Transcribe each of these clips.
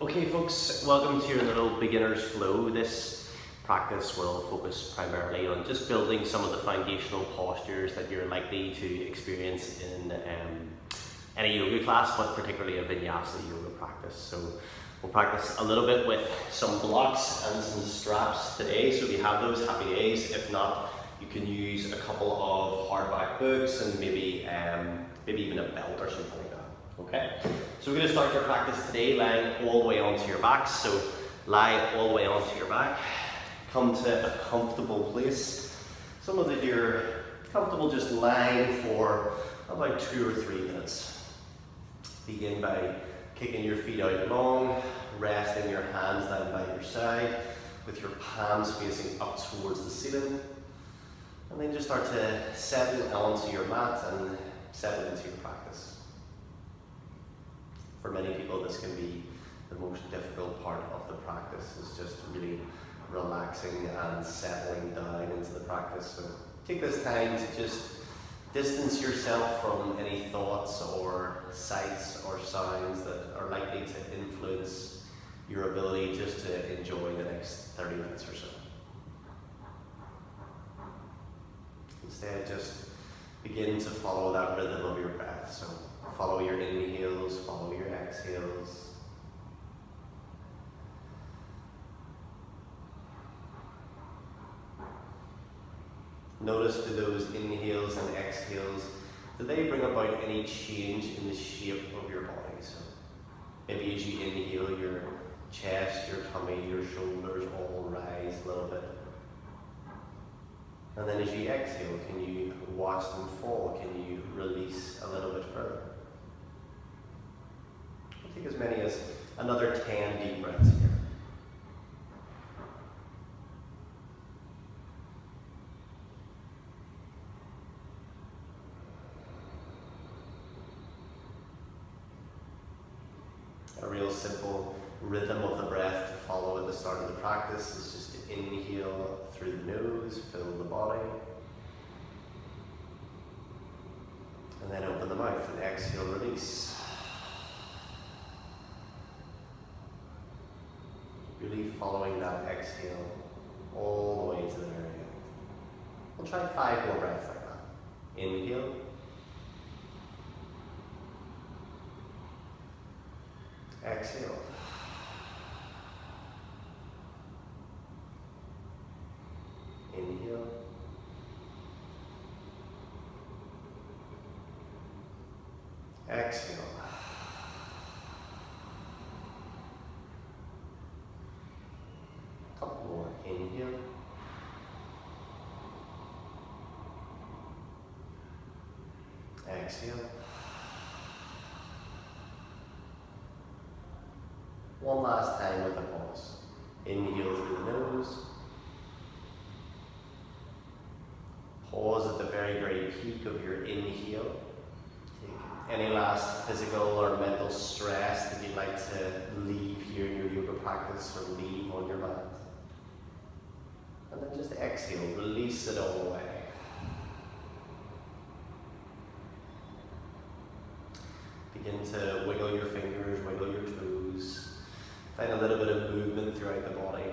Okay folks, welcome to your little beginner's flow. This practice will focus primarily on just building some of the foundational postures that you're likely to experience in any yoga class, but particularly a vinyasa yoga practice. So we'll practice a little bit with some blocks and some straps today. So if you have those, happy days. If not, you can use a couple of hardback books and maybe even a belt or something like that. Okay, so we're going to start your practice today lying all the way onto your back. So lie all the way onto your back. Come to a comfortable place. Some of you're comfortable just lying for about 2 or 3 minutes. Begin by kicking your feet out long, resting your hands down by your side with your palms facing up towards the ceiling. And then just start to settle onto your mat and settle into your practice. For many people, this can be the most difficult part of the practice, is just really relaxing and settling down into the practice. So take this time to just distance yourself from any thoughts or sights or sounds that are likely to influence your ability just to enjoy the next 30 minutes or so. Instead, just begin to follow that rhythm of your breath. So follow your inhales, follow your exhales. Notice to those inhales and exhales, do they bring about any change in the shape of your body? So maybe as you inhale, your chest, your tummy, your shoulders all rise a little bit. And then as you exhale, can you watch them fall? Can you release a little bit further? We'll take as many as another 10 deep breaths here. A real simple rhythm of the breath to follow at the start of the practice is just to inhale through the nose, fill the body, and then open the mouth and exhale, release. Really following that exhale all the way to the very end. We'll try 5 more breaths like that. Inhale. Exhale. Inhale. Exhale. Couple more. Inhale. Exhale. One last time with a pause. Inhale through the nose. Pause at the very, very peak of your inhale. Take any last physical or mental stress that you'd like to leave here in your yoga practice or leave on your mat. And then just exhale, release it all away. Begin to wiggle your fingers, wiggle your toes. Find a little bit of movement throughout the body.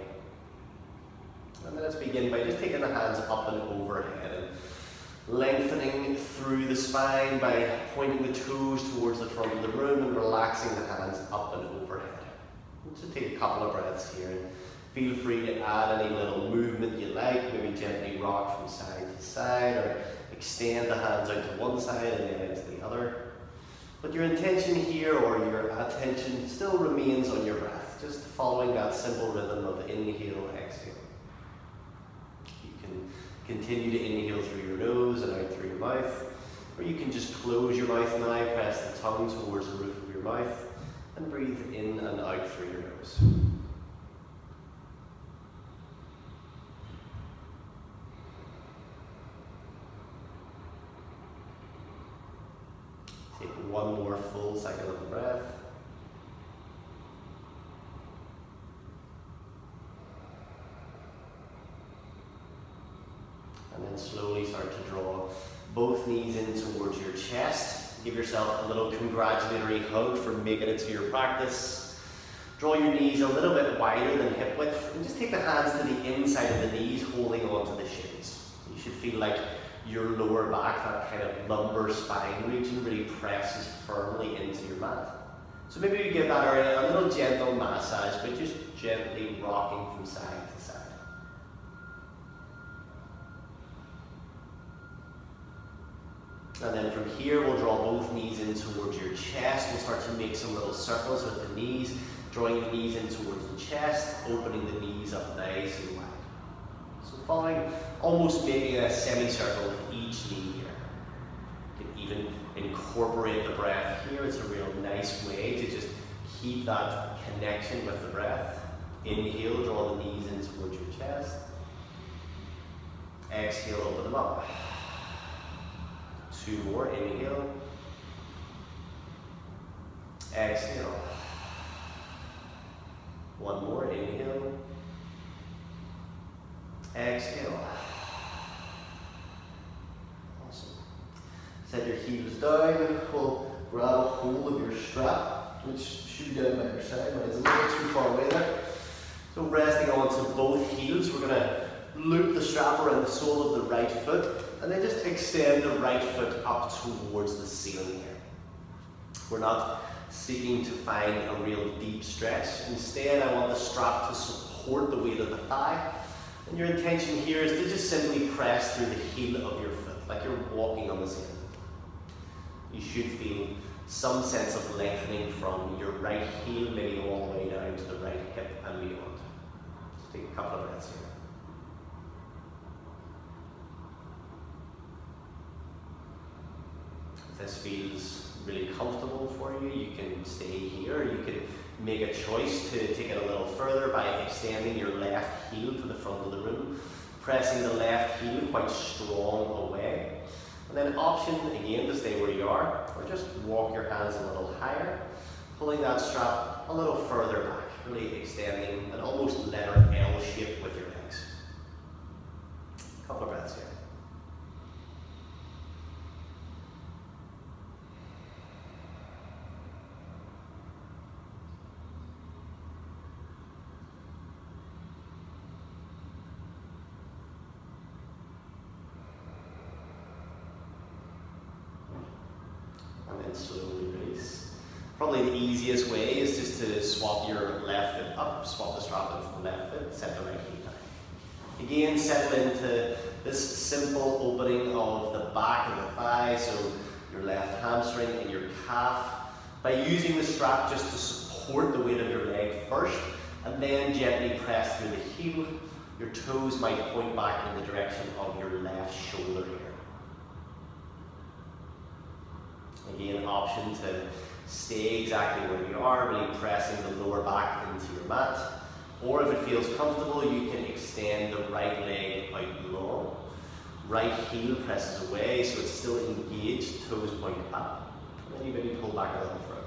And then let's begin by just taking the hands up and overhead and lengthening through the spine by pointing the toes towards the front of the room and relaxing the hands up and overhead. Just take a couple of breaths here and feel free to add any little movement you like, maybe gently rock from side to side or extend the hands out to one side and then into the other. But your intention here, or your attention, still remains on your breath, just following that simple rhythm of inhale, exhale. You can continue to inhale through your nose and out through your mouth, or you can just close your mouth now, press the tongue towards the roof of your mouth, and breathe in and out through your nose. Take one more full cycle of the breath. And then slowly start to draw both knees in towards your chest. Give yourself a little congratulatory hug for making it to your practice. Draw your knees a little bit wider than hip width, and just take the hands to the inside of the knees, holding onto the shins. You should feel like your lower back, that kind of lumbar spine region, really presses firmly into your mat. So maybe you give that area a little gentle massage, but just gently rocking from side to side. And then from here, we'll draw both knees in towards your chest. We'll start to make some little circles with the knees, drawing the knees in towards the chest, opening the knees up nice and wide. So following, almost making a semicircle with each knee here. You can even incorporate the breath here. It's a real nice way to just keep that connection with the breath. Inhale, draw the knees in towards your chest. Exhale, open them up. 2 more, inhale. Exhale. 1 more, inhale. Exhale. Awesome. Set your heels down. We'll grab a hold of your strap, which should be down by your side. It's a little too far away there. So resting onto both heels, we're going to loop the strap around the sole of the right foot, and then just extend the right foot up towards the ceiling here. We're not seeking to find a real deep stretch. Instead, I want the strap to support the weight of the thigh. And your intention here is to just simply press through the heel of your foot, like you're walking on the ceiling. You should feel some sense of lengthening from your right heel, maybe all the way down to the right hip and beyond. Just take a couple of breaths here. If this feels really comfortable for you, you can stay here. You can make a choice to take it a little further by extending your left heel to the front of the room, pressing the left heel quite strong away. And then option, again, to stay where you are, or just walk your hands a little higher, pulling that strap a little further back, really extending an almost letter L shape with your legs. A couple of breaths here. And then slowly release. Probably the easiest way is just to swap your left foot up, swap the strap in from the left foot, set the right heel down. Again, settle into this simple opening of the back of the thigh, so your left hamstring and your calf. By using the strap just to support the weight of your leg first, and then gently press through the heel, your toes might point back in the direction of your left shoulder here. Again, option to stay exactly where you are, really pressing the lower back into your mat. Or if it feels comfortable, you can extend the right leg out long. Right heel presses away, so it's still engaged, toes point up. And then you maybe pull back a little further.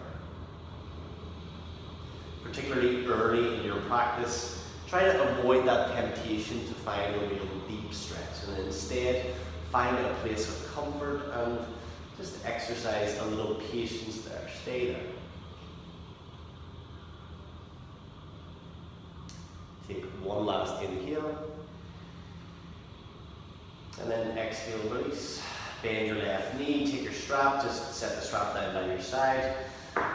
Particularly early in your practice, try to avoid that temptation to find a real deep stretch, and instead find a place of comfort and just exercise a little patience there. Stay there. Take one last inhale. And then exhale, release. Bend your left knee, take your strap, just set the strap down by your side.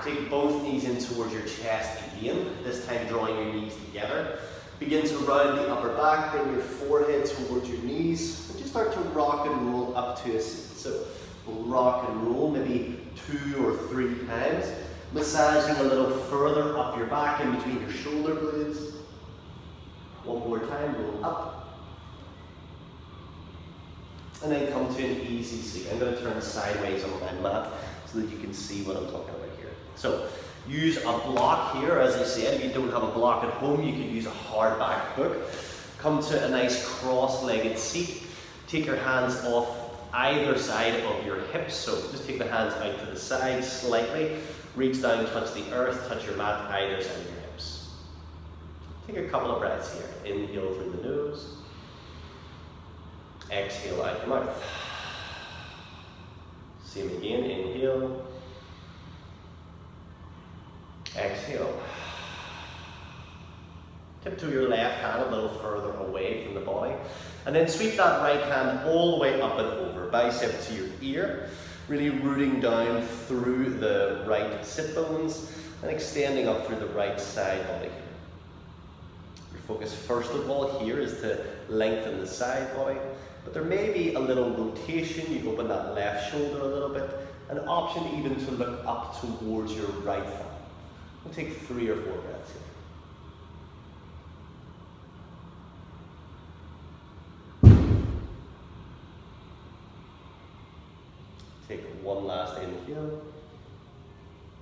Take both knees in towards your chest again, this time drawing your knees together. Begin to round the upper back, bring your forehead towards your knees, and just start to rock and roll up to a seat. So we'll rock and roll maybe 2 or 3 times, massaging a little further up your back in between your shoulder blades. One more time, roll up. And then come to an easy seat. I'm going to turn sideways on my mat so that you can see what I'm talking about here. So use a block here, as I said. If you don't have a block at home, you can use a hardback book. Come to a nice cross-legged seat. Take your hands off either side of your hips, so just take the hands out to the side slightly, reach down, touch the earth, touch your mat either side of your hips. Take a couple of breaths here. Inhale through the nose, exhale out the mouth. Same again, inhale, exhale. Tiptoe your left hand a little further away from the body. And then sweep that right hand all the way up and over, bicep to your ear, really rooting down through the right sit bones and extending up through the right side body. Your focus first of all here is to lengthen the side body, but there may be a little rotation. You open that left shoulder a little bit, an option even to look up towards your right thigh. We'll take 3 or 4 breaths here. Take one last inhale.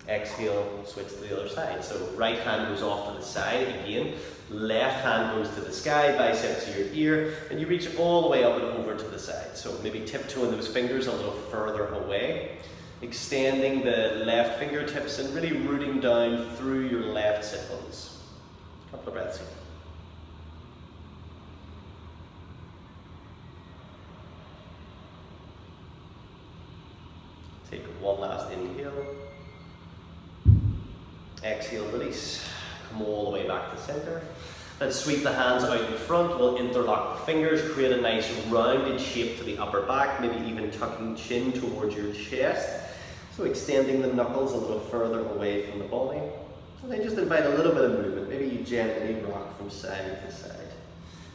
Exhale, switch to the other side. So right hand goes off to the side again. Left hand goes to the sky, bicep to your ear, and you reach all the way up and over to the side. So maybe tiptoeing those fingers a little further away. Extending the left fingertips and really rooting down through your left sit bones. A couple of breaths here. Take one last inhale. Exhale, release. Come all the way back to center. Let's sweep the hands out in front. We'll interlock the fingers, create a nice rounded shape to the upper back, maybe even tucking chin towards your chest. So extending the knuckles a little further away from the body. And then just invite a little bit of movement. Maybe you gently rock from side to side.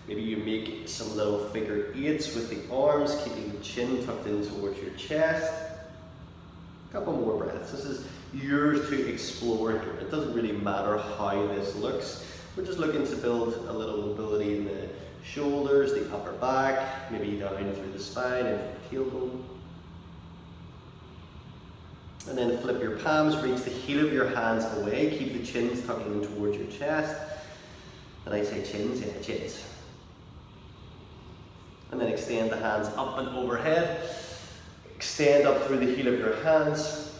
Maybe you make some little figure 8s with the arms, keeping the chin tucked in towards your chest. A couple more breaths. This is yours to explore here. It doesn't really matter how this looks. We're just looking to build a little mobility in the shoulders, the upper back, maybe down through the spine and the tailbone. And then flip your palms, reach the heel of your hands away, keep the chins tucking in towards your chest. And I say chins, yeah, chins. And then extend the hands up and overhead. Extend up through the heel of your hands.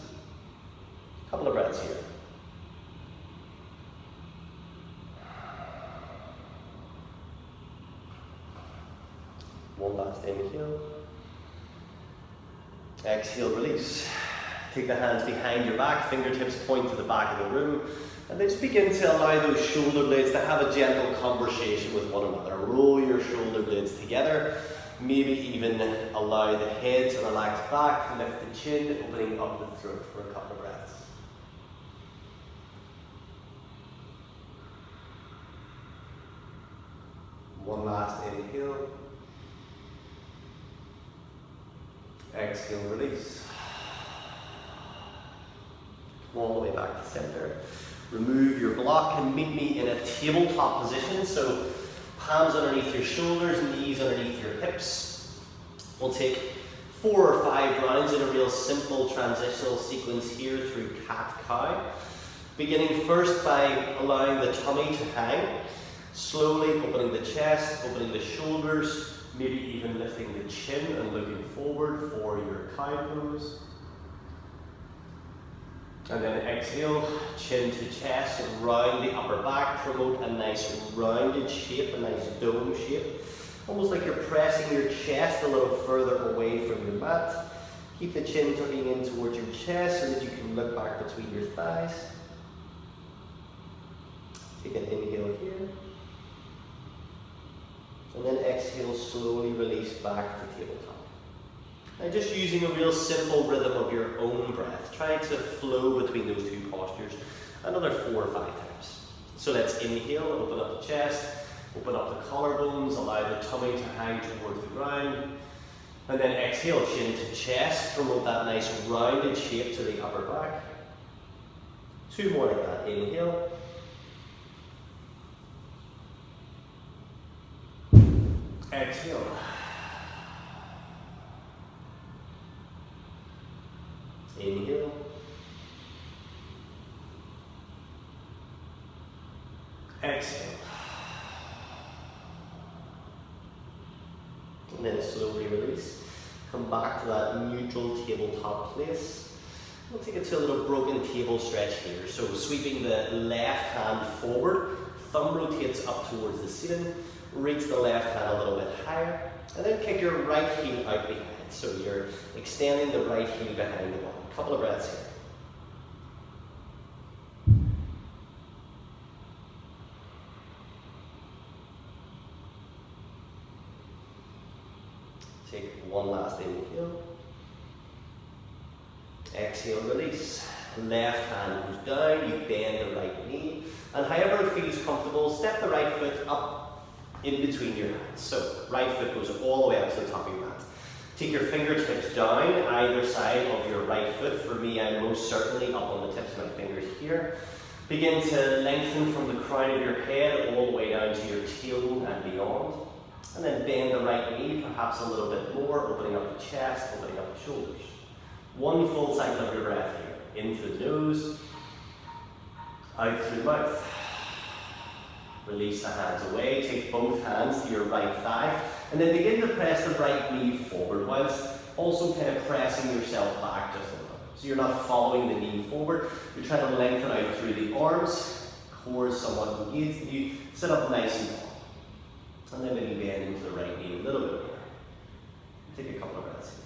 A couple of breaths here. One last inhale. Exhale, release. Take the hands behind your back, fingertips point to the back of the room, and then just begin to allow those shoulder blades to have a gentle conversation with one another. Roll your shoulder blades together, maybe even allow the head to relax back, lift the chin, opening up the throat for a couple of breaths. One last inhale. Exhale, release. All the way back to center. Remove your block and meet me in a tabletop position. So palms underneath your shoulders, knees underneath your hips. We'll take 4 or 5 rounds in a real simple transitional sequence here through cat-cow. Beginning first by allowing the tummy to hang. Slowly opening the chest, opening the shoulders, maybe even lifting the chin and looking forward for your cow pose. And then exhale, chin to chest, round the upper back, promote a nice rounded shape, a nice dome shape. Almost like you're pressing your chest a little further away from your mat. Keep the chin tucking in towards your chest so that you can look back between your thighs. Take an inhale here. And then exhale, slowly release back to tabletop. Now just using a real simple rhythm of your own breath, trying to flow between those 2 postures another 4 or 5 times. So let's inhale, open up the chest, open up the collarbones, allow the tummy to hang towards the ground. And then exhale, chin to chest, promote that nice rounded shape to the upper back. 2 more like that, inhale. Exhale. Inhale. Exhale. And then slowly release. Come back to that neutral tabletop place. We'll take it to a little broken table stretch here. So sweeping the left hand forward, thumb rotates up towards the ceiling, reach the left hand a little bit higher, and then kick your right heel out behind. So you're extending the right heel behind the body. A couple of breaths here. Take one last inhale. Exhale, release. Left hand goes down, you bend the right knee, and however it feels comfortable, step the right foot up in between your hands. So, right foot goes all the way up to the top of your mat. Take your fingertips down either side of your right foot. For me, I'm most certainly up on the tips of my fingers here. Begin to lengthen from the crown of your head all the way down to your tailbone and beyond. And then bend the right knee, perhaps a little bit more, opening up the chest, opening up the shoulders. One full cycle of your breath here. In through the nose, out through the mouth. Release the hands away, take both hands to your right thigh, and then begin to press the right knee forward, whilst also kind of pressing yourself back just a little. So you're not following the knee forward, you're trying to lengthen out through the arms, core is somewhat engaged, and you sit up nice and tall. And then maybe bend into the right knee a little bit more. Take a couple of breaths here.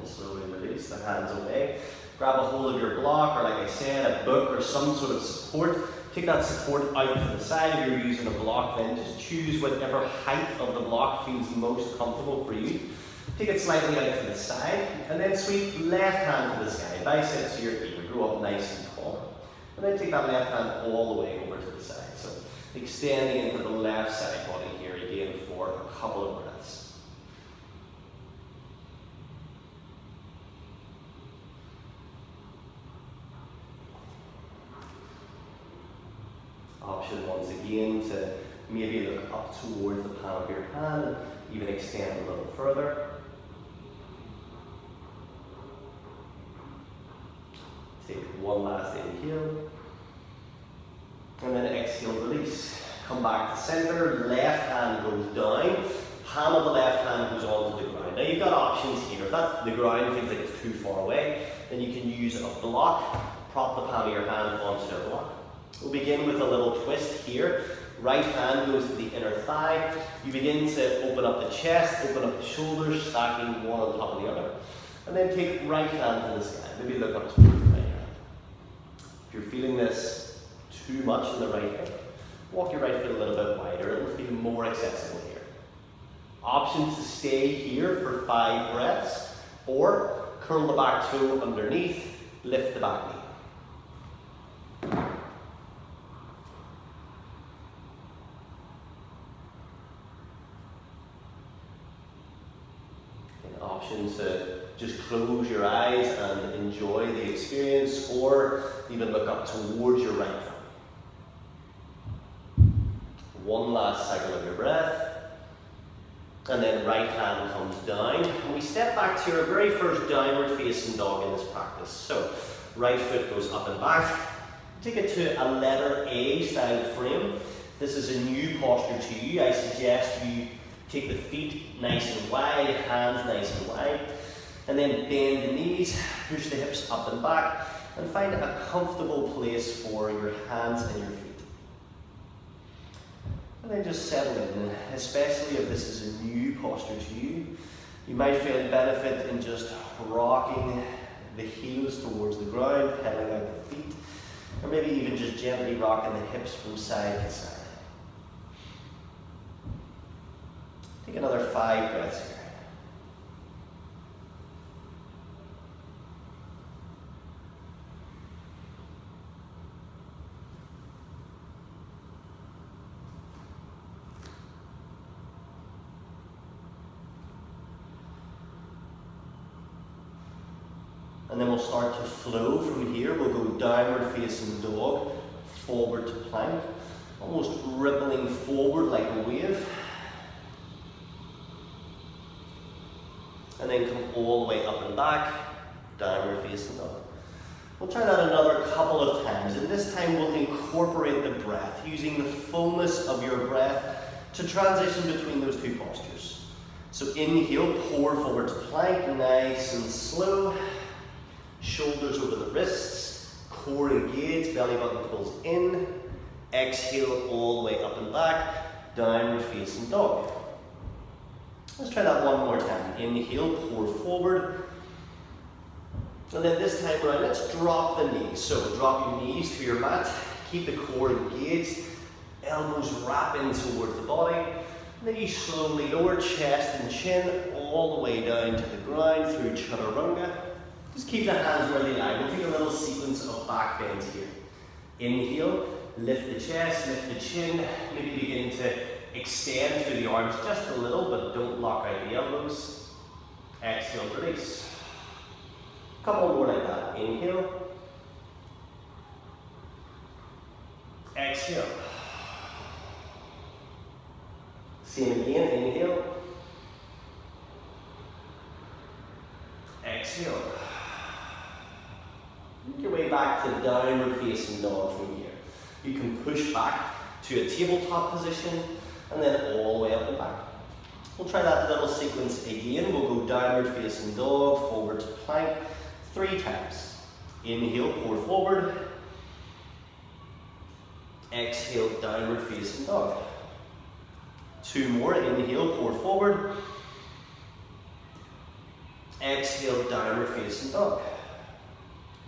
Slowly release the hands away. Grab a hold of your block, or like I said, a book or some sort of support. Take that support out to the side. If you're using a block, then just choose whatever height of the block feels most comfortable for you. Take it slightly out to the side, and then sweep left hand to the sky. Biceps to your feet. We grow up nice and tall. And then take that left hand all the way over to the side. So extending into the left side body here again for a couple of breaths. Option once again to maybe look up towards the palm of your hand and even extend a little further. Take one last inhale. And then exhale, release. Come back to center, left hand goes down, palm of the left hand goes onto the ground. Now you've got options here. If the ground feels like it's too far away, then you can use a block, prop the palm of your hand onto the block. We'll begin with a little twist here. Right hand goes to the inner thigh. You begin to open up the chest, open up the shoulders, stacking one on top of the other. And then take right hand to the sky. Maybe look up towards the right hand. If you're feeling this too much in the right hip, walk your right foot a little bit wider. It will feel more accessible here. Option to stay here for 5 breaths, or curl the back toe underneath, lift the back knee. Option to just close your eyes and enjoy the experience, or even look up towards your right thumb. One last cycle of your breath, and then right hand comes down, and we step back to your very first downward facing dog in this practice. So right foot goes up and back. Take it to a letter A style frame. This is a new posture to you. I suggest you take the feet nice and wide, hands nice and wide, and then bend the knees, push the hips up and back, and find a comfortable place for your hands and your feet. And then just settle in, especially if this is a new posture to you. You might feel benefit in just rocking the heels towards the ground, pedaling out the feet, or maybe even just gently rocking the hips from side to side. Take another 5 breaths here. And then we'll start to flow from here. We'll go downward facing dog, forward to plank, almost rippling forward like a wave. And then come all the way up and back, downward facing dog. We'll try that another couple of times, and this time we'll incorporate the breath, using the fullness of your breath to transition between those two postures. So inhale, pour forward to plank, nice and slow. Shoulders over the wrists, core engaged, belly button pulls in. Exhale all the way up and back, downward facing dog. Let's try that one more time. Inhale, pour forward. And then this time around, let's drop the knees. So drop your knees to your mat, keep the core engaged, elbows wrap in towards the body. And then you slowly lower chest and chin all the way down to the ground through chaturanga. Just keep the hands where they lie. We'll take a little sequence of back bends here. Inhale, lift the chest, lift the chin, maybe begin to extend through the arms just a little, but don't lock out the elbows. Exhale, release. Couple more like that. Inhale. Exhale. Same again. Inhale. Exhale. Make your way back to downward facing dog from here. You can push back to a tabletop position and then all the way up and back. We'll try that little sequence again. We'll go downward facing dog, forward to plank, 3 times. Inhale, pour forward. Exhale, downward facing dog. 2 more. Inhale, pour forward. Exhale, downward facing dog.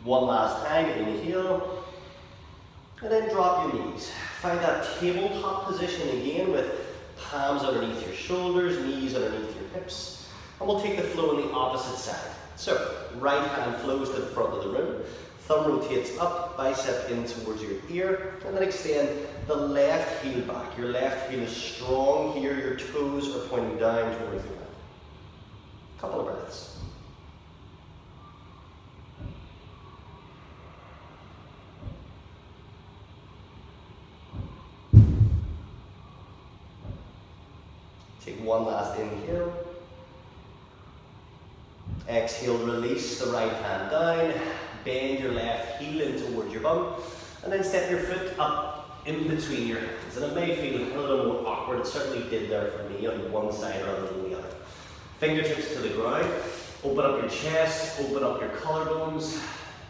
1 last time. Inhale. And then drop your knees. Find that tabletop position again with palms underneath your shoulders, knees underneath your hips. And we'll take the flow on the opposite side. So, right hand flows to the front of the room. Thumb rotates up, bicep in towards your ear. And then extend the left heel back. Your left heel is strong here. Your toes are pointing down towards the ground. Couple of breaths. Take 1 last inhale. Exhale, release the right hand down. Bend your left heel in towards your bum. And then step your foot up in between your hands. And it may feel a little more awkward. It certainly did there for me on one side rather than the other. Fingertips to the ground. Open up your chest. Open up your collarbones.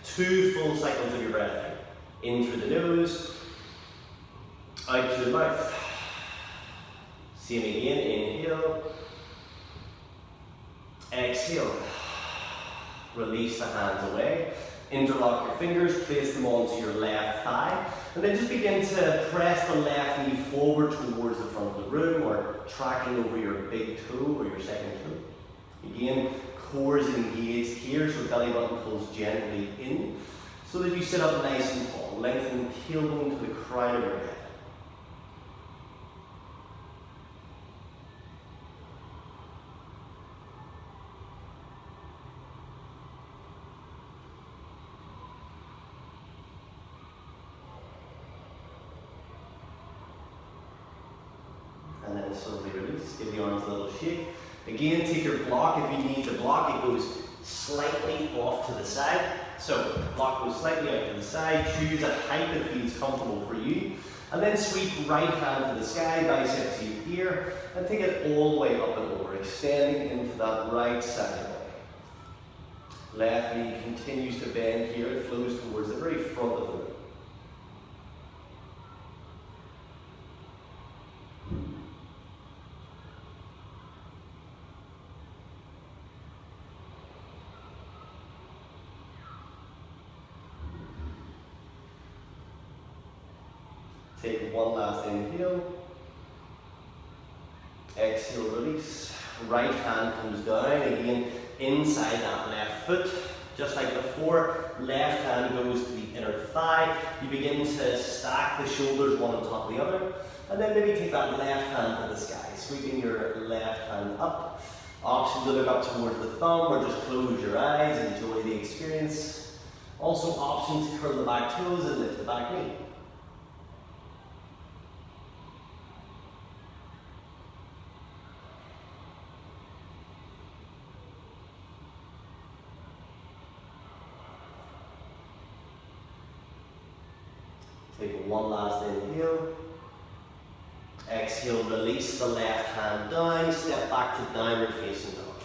2 full cycles of your breath in through the nose. Out through the mouth. Same again, inhale. Exhale. Release the hands away. Interlock your fingers, place them onto your left thigh. And then just begin to press the left knee forward towards the front of the room or tracking over your big toe or your second toe. Again, core is engaged here, so belly button pulls gently in so that you sit up nice and tall. Lengthen the tailbone to the crown of your head. And then slowly release, give the arms a little shake. Again, take your block. If you need the block, it goes slightly off to the side. So, block goes slightly out to the side. Choose a height that feels comfortable for you. And then sweep right hand to the sky, bicep to your ear, and take it all the way up and over, extending into that right side body. Left knee continues to bend here. It flows towards the very front of the room. Take 1 last inhale. Exhale, release. Right hand comes down, again inside that left foot. Just like before, left hand goes to the inner thigh. You begin to stack the shoulders one on top of the other. And then maybe take that left hand to the sky, sweeping your left hand up. Option to look up towards the thumb or just close your eyes, enjoy the experience. Also option to curl the back toes and lift the back knee. Take 1 last inhale. Exhale, release the left hand down. Step back to downward facing dog.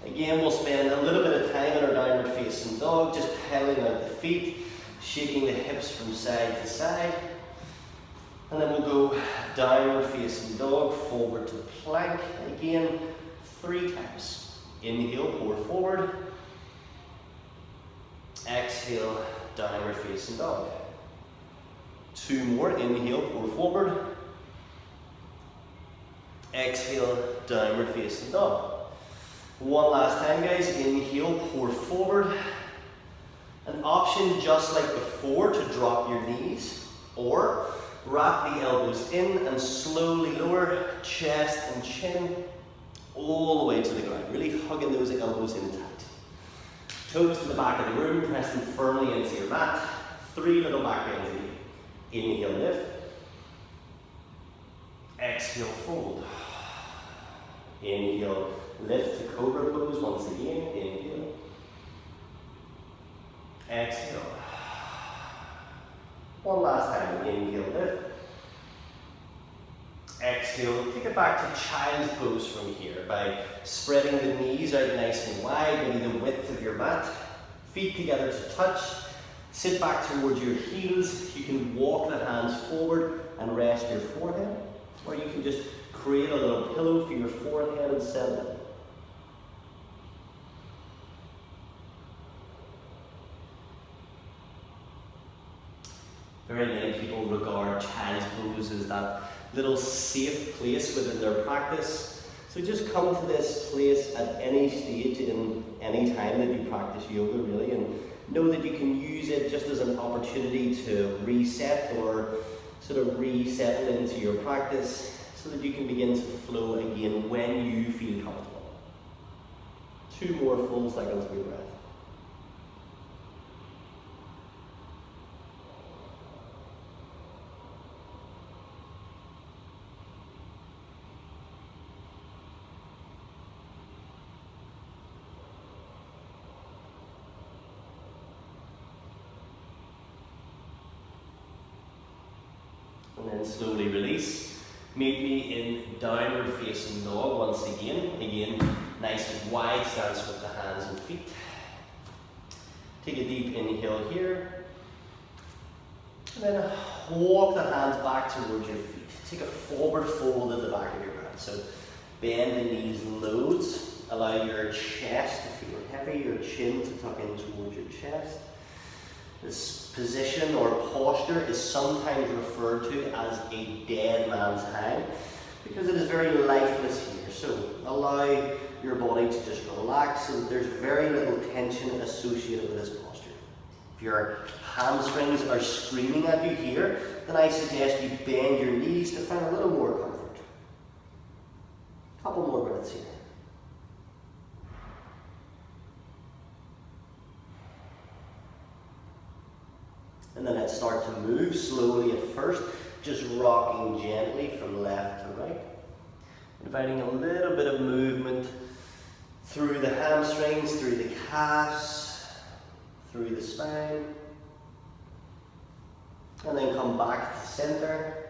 Again, we'll spend a little bit of time in our downward facing dog, just pedaling out the feet, shaking the hips from side to side. And then we'll go downward facing dog, forward to plank. Again, 3 times. Inhale, pour forward. Exhale, downward facing dog. 2 more. Inhale, pour forward. Exhale, downward facing dog. 1 last time, guys. Inhale, pour forward. An option just like before to drop your knees, or wrap the elbows in and slowly lower chest and chin all the way to the ground. Really hugging those elbows in tight. Toes to the back of the room, press them firmly into your mat. 3 little back bends again. Inhale, lift. Exhale, fold. Inhale, lift to cobra pose once again. Inhale. Exhale. 1 last time. Inhale, lift. Exhale. Take it back to child's pose from here by spreading the knees out nice and wide, maybe the width of your mat. Feet together to touch. Sit back towards your heels. You can walk the hands forward and rest your forehead, or you can just create a little pillow for your forehead and settle it. Very many people regard child's pose as that little safe place within their practice. So just come to this place at any stage in any time that you practice yoga, really, and know that you can use it just as an opportunity to reset or sort of resettle into your practice so that you can begin to flow again when you feel comfortable. 2 more full cycles of your breath. And then slowly release. Meet me in downward facing dog once again. Again, nice and wide stance with the hands and feet. Take a deep inhale here. And then walk the hands back towards your feet. Take a forward fold at the back of your mat. So bend the knees loads. Allow your chest to feel heavy, your chin to tuck in towards your chest. This position or posture is sometimes referred to as a dead man's hang because it is very lifeless here. So allow your body to just relax so that there's very little tension associated with this posture. If your hamstrings are screaming at you here, then I suggest you bend your knees to find a little more comfort. Couple more breaths here. And then let's start to move slowly at first, just rocking gently from left to right. Inviting a little bit of movement through the hamstrings, through the calves, through the spine. And then come back to the center,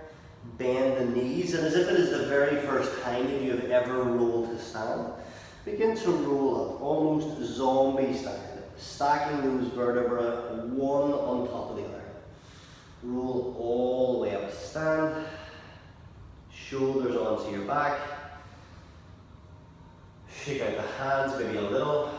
bend the knees, and as if it is the very first time that you have ever rolled to stand, begin to roll up, almost zombie style, stacking those vertebrae one on top of the other. Roll all the way up to stand, shoulders onto your back, shake out the hands maybe a little,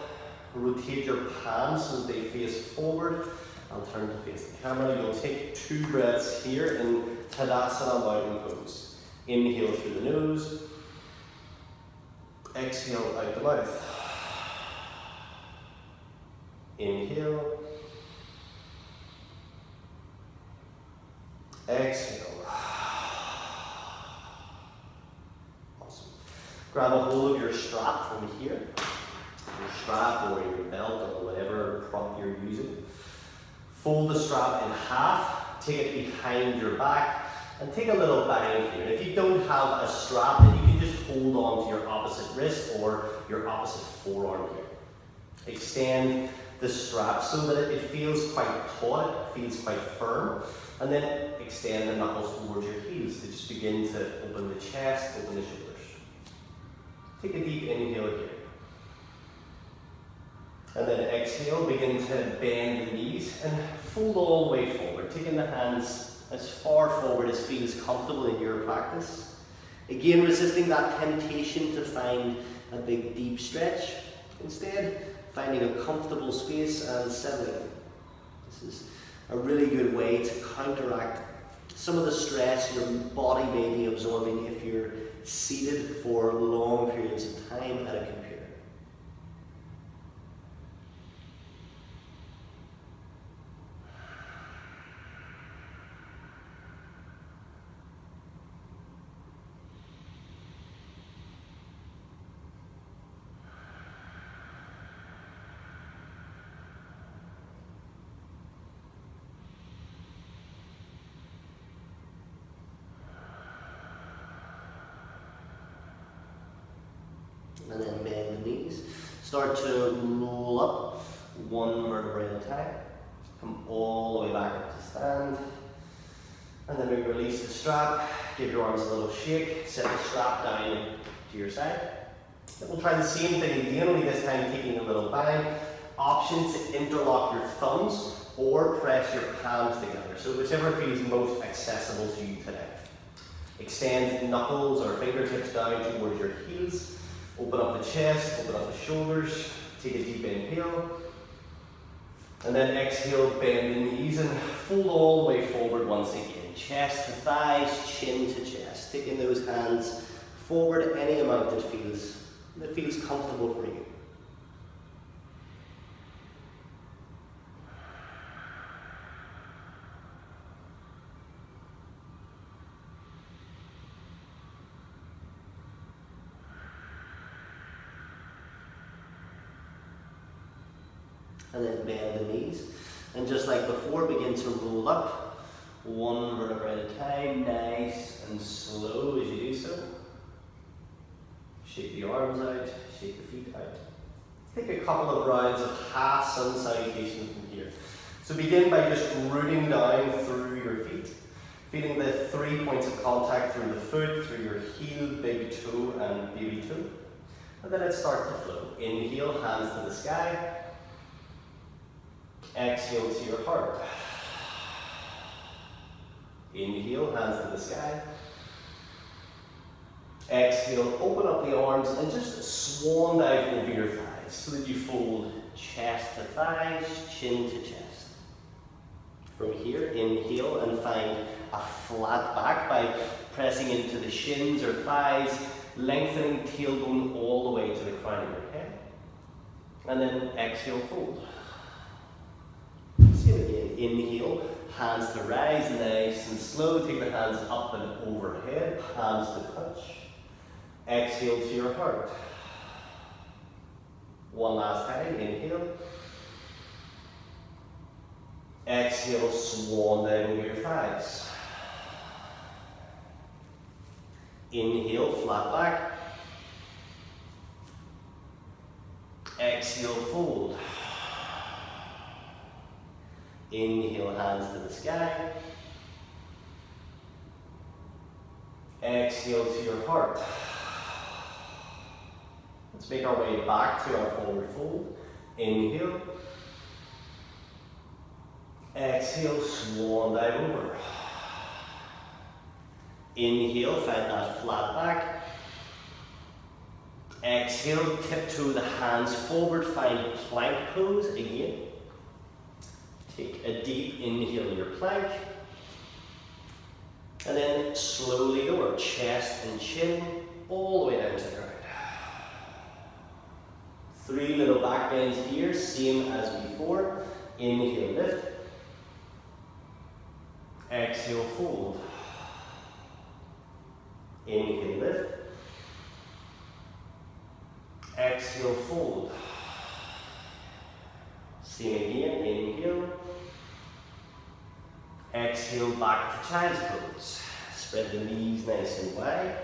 rotate your palms so that they face forward. I'll turn to face the camera. You'll take 2 breaths here in Tadasana mountain pose. Inhale through the nose, exhale out the mouth. Inhale, exhale. Awesome. Grab a hold of your strap from here, your strap or your belt or whatever prop you're using. Fold the strap in half, take it behind your back, and take a little bang here. If you don't have a strap, then you can just hold on to your opposite wrist or your opposite forearm here. Extend the strap so that it feels quite taut, it feels quite firm, and then extend the knuckles towards your heels to just begin to open the chest, open the shoulders. Take a deep inhale here. And then exhale, begin to bend the knees and fold all the way forward, taking the hands as far forward as feels comfortable in your practice. Again, resisting that temptation to find a big deep stretch. Instead, finding a comfortable space and settling. This is a really good way to counteract some of the stress your body may be absorbing if you're seated for long periods of time at a computer. And then bend the knees. Start to roll up one vertebrae at a time. Come all the way back up to stand. And then we release the strap. Give your arms a little shake. Set the strap down to your side. Then we'll try the same thing again, only this time taking a little bind. Option to interlock your thumbs or press your palms together. So whichever feels most accessible to you today. Extend knuckles or fingertips down towards your heels. Open up the chest, open up the shoulders, take a deep inhale, and then exhale, bend the knees and fold all the way forward once again. Chest to thighs, chin to chest. Taking those hands forward any amount that feels comfortable for you. And then bend the knees. And just like before, begin to roll up one vertebra at a time, nice and slow as you do so. Shake the arms out, shake the feet out. Take a couple of rounds of half sun salutation from here. So begin by just rooting down through your feet, feeling the 3 points of contact through the foot, through your heel, big toe and baby toe. And then let's start to flow. Inhale, hands to the sky. Exhale to your heart. Inhale, hands to the sky. Exhale, open up the arms and just swan dive over your thighs so that you fold chest to thighs, chin to chest. From here, inhale and find a flat back by pressing into the shins or thighs, lengthening tailbone all the way to the crown of your head. And then exhale, fold. Same again, inhale, hands to rise, nice and slow, take the hands up and overhead, hands to touch. Exhale to your heart. One last time, inhale. Exhale, swan down over your thighs. Inhale, flat back. Exhale, fold. Inhale, hands to the sky. Exhale to your heart. Let's make our way back to our forward fold. Inhale. Exhale, swan dive over. Inhale, find that flat back. Exhale, tiptoe the hands forward, find plank pose again. Take a deep inhale in your plank. And then slowly lower chest and chin all the way down to the ground. 3 little back bends here, same as before. Inhale, lift. Exhale, fold. Inhale, lift. Exhale, fold. Same again, inhale. Exhale, back to child's pose. Spread the knees nice and wide.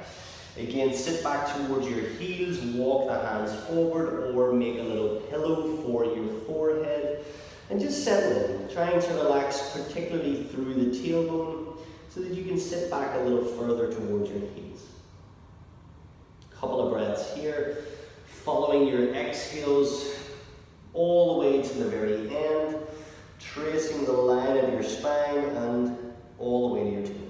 Again, sit back towards your heels, walk the hands forward or make a little pillow for your forehead. And just settle in, trying to relax particularly through the tailbone so that you can sit back a little further towards your heels. Couple of breaths here. Following your exhales, all the way to the very end, tracing the line of your spine and all the way to your tailbone.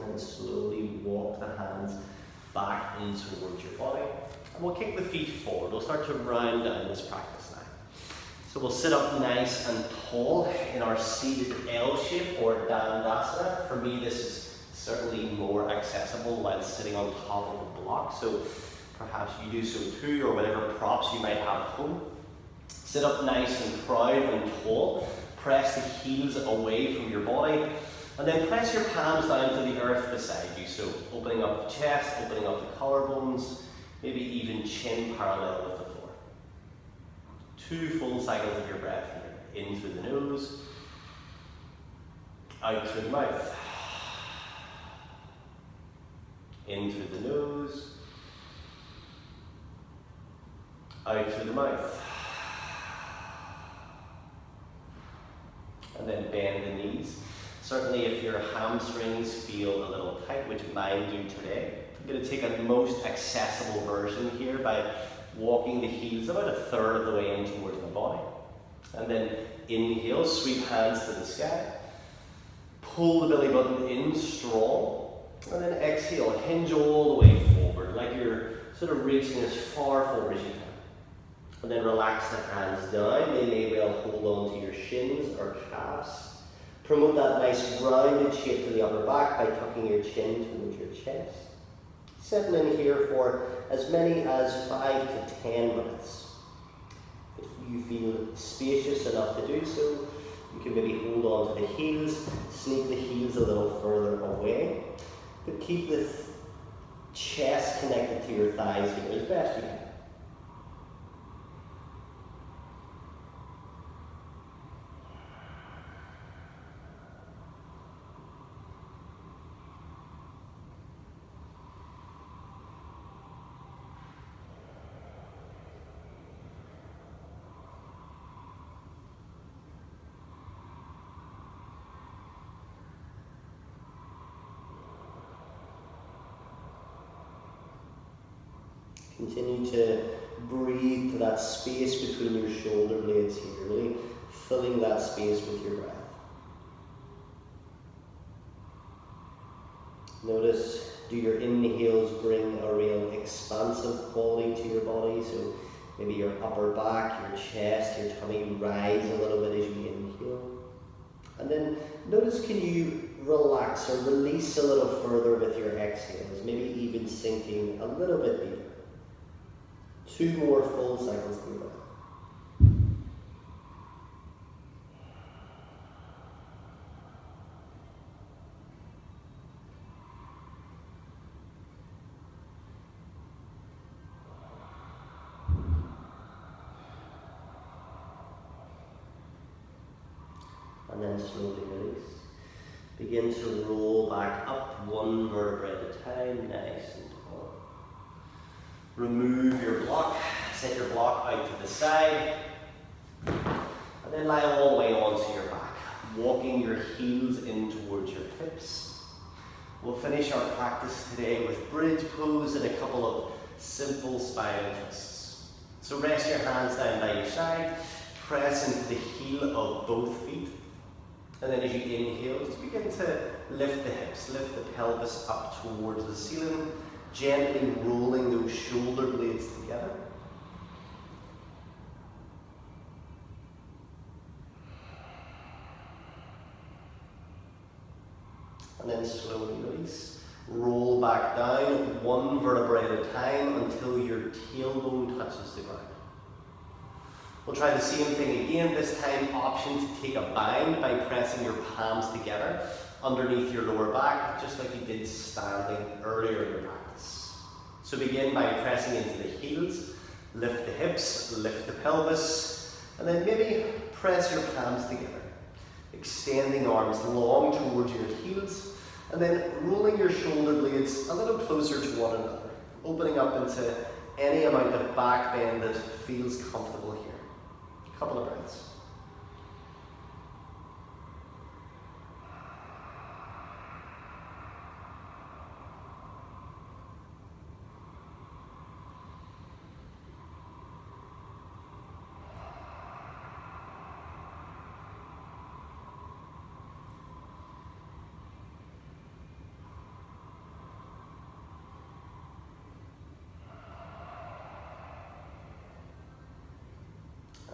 And slowly walk the hands back in towards your body. And we'll kick the feet forward. We'll start to round down this practice now. So we'll sit up nice and tall in our seated L shape or Dandasana. For me, this is certainly more accessible while sitting on top of a block. So perhaps you do so too, or whatever props you might have at home. Sit up nice and proud and tall. Press the heels away from your body. And then press your palms down to the earth beside you. So opening up the chest, opening up the collarbones, maybe even chin parallel with the floor. 2 full cycles of your breath here. In through the nose, out through the mouth. In through the nose, out through the mouth. And then bend the knees. Certainly if your hamstrings feel a little tight, which mine do today, I'm going to take a most accessible version here by walking the heels about 1/3 of the way in towards my body. And then inhale, sweep hands to the sky. Pull the belly button in strong. And then exhale, hinge all the way forward, like you're sort of reaching as far forward as you can. And then relax the hands down. They may well hold on to your shins or calves. Promote that nice rounded shape to the upper back by tucking your chin towards your chest. Settle in here for as many as 5 to 10 minutes. If you feel spacious enough to do so, you can maybe hold on to the heels, sneak the heels a little further away, but keep the chest connected to your thighs here as best you can. Continue to breathe to that space between your shoulder blades here, really filling that space with your breath. Notice, do your inhales bring a real expansive quality to your body? So maybe your upper back, your chest, your tummy rise a little bit as you inhale. And then notice, can you relax or release a little further with your exhales, maybe even sinking a little bit deeper. 2 more full cycles of your breath. And then slowly release. Begin to roll back up 1 vertebra at a time, nice and tall. Remove your block, set your block out to the side, and then lie all the way onto your back, walking your heels in towards your hips. We'll finish our practice today with bridge pose and a couple of simple spinal twists. So rest your hands down by your side, press into the heel of both feet, and then as you inhale, just begin to lift the hips, lift the pelvis up towards the ceiling, gently rolling those shoulder blades together. And then slowly release. Roll back down 1 vertebra at a time until your tailbone touches the ground. We'll try the same thing again, this time option to take a bind by pressing your palms together underneath your lower back, just like you did standing earlier in your practice. So So begin by pressing into the heels, lift the hips, lift the pelvis, and then maybe press your palms together. Extending arms long towards your heels, and then rolling your shoulder blades a little closer to one another, opening up into any amount of back bend that feels comfortable here. A couple of breaths.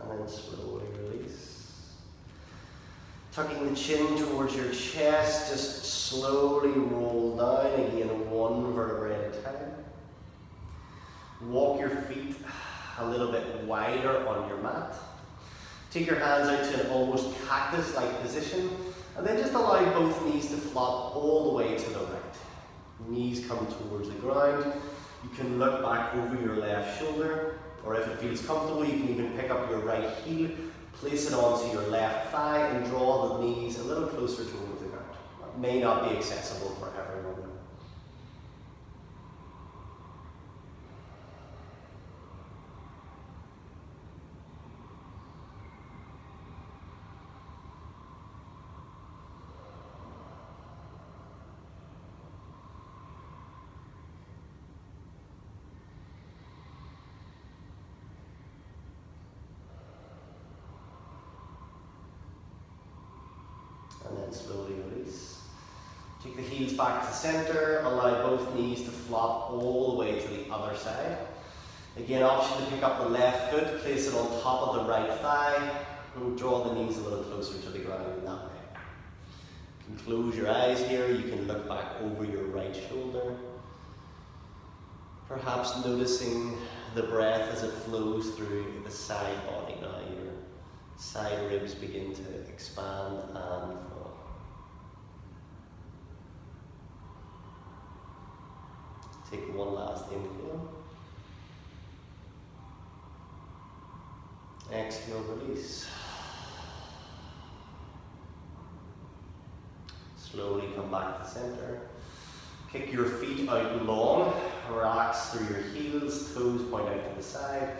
And then slowly release. Tucking the chin towards your chest, just slowly roll down, again one vertebrae at a time. Walk your feet a little bit wider on your mat. Take your hands out to an almost cactus-like position, and then just allow both knees to flop all the way to the right. Knees come towards the ground. You can look back over your left shoulder, or if it feels comfortable, you can even pick up your right heel, place it onto your left thigh, and draw the knees a little closer towards the ground. That may not be accessible for everyone. And then slowly release. Take the heels back to center, allow both knees to flop all the way to the other side. Again, option to pick up the left foot, place it on top of the right thigh, and draw the knees a little closer to the ground in that way. You can close your eyes here, you can look back over your right shoulder. Perhaps noticing the breath as it flows through the side body now. Your side ribs begin to expand and fall. Take one last inhale. Exhale, release. Slowly come back to center. Kick your feet out long. Relax through your heels, toes point out to the side.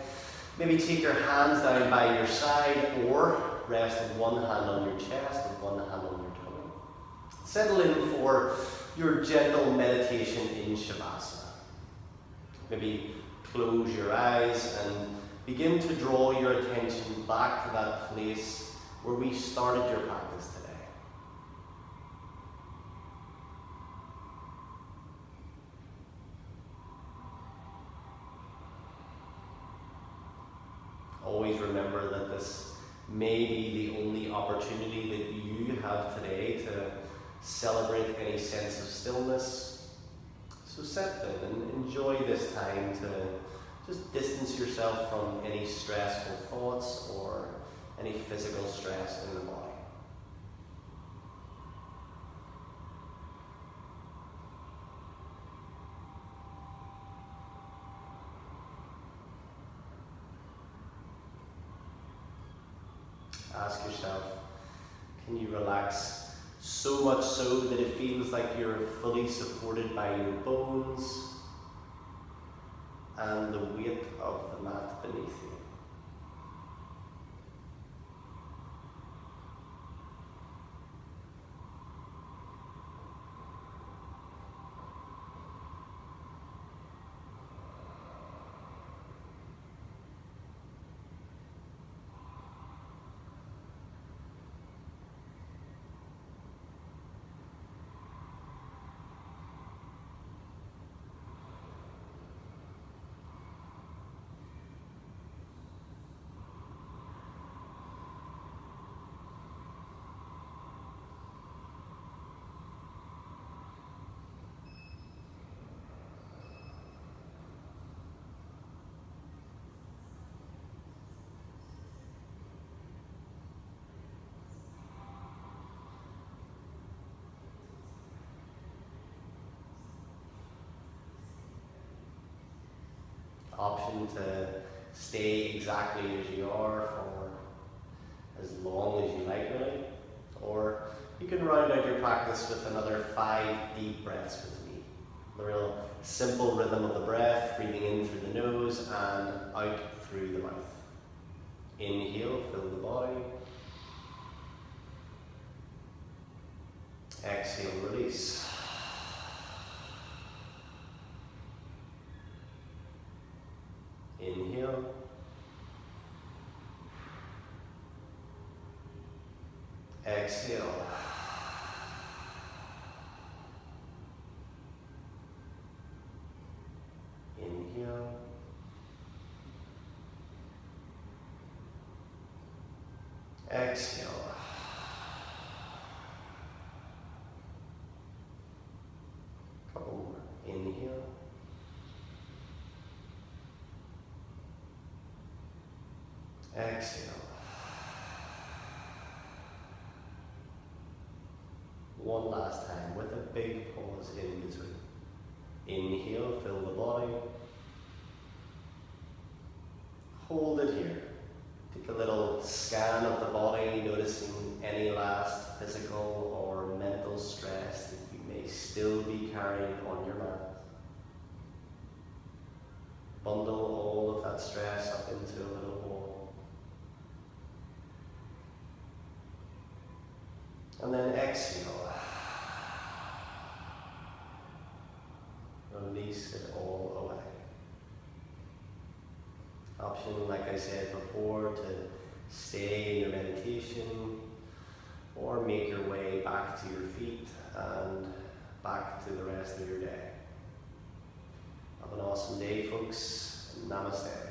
Maybe take your hands down by your side, or rest with one hand on your chest and one hand on your tummy. Settle in for your gentle meditation in Shavasana. Maybe close your eyes and begin to draw your attention back to that place where we started your practice today. Always remember that this may be the only opportunity that you have today to celebrate any sense of stillness. So settle in and enjoy this time to just distance yourself from any stressful thoughts or any physical stress in the body. Ask yourself, can you relax so much so that it feels like you're fully supported by your bones and the weight of the mat beneath you? Option to stay exactly as you are for as long as you like, really. Or you can round out your practice with another 5 deep breaths with me. The real simple rhythm of the breath, breathing in through the nose and out through the mouth. Inhale, fill the body. Exhale, release. Inhale. Exhale. Inhale. Exhale. Couple more. Inhale. Exhale. One last time with a big pause in between. Inhale, fill the body. Hold it here. Take a little scan of the body, noticing any last physical or mental stress that you may still be carrying on your mat. Bundle all of that stress up into a little ball. And then exhale. Release it all away. Option, like I said before, to stay in your meditation or make your way back to your feet and back to the rest of your day. Have an awesome day, folks. Namaste.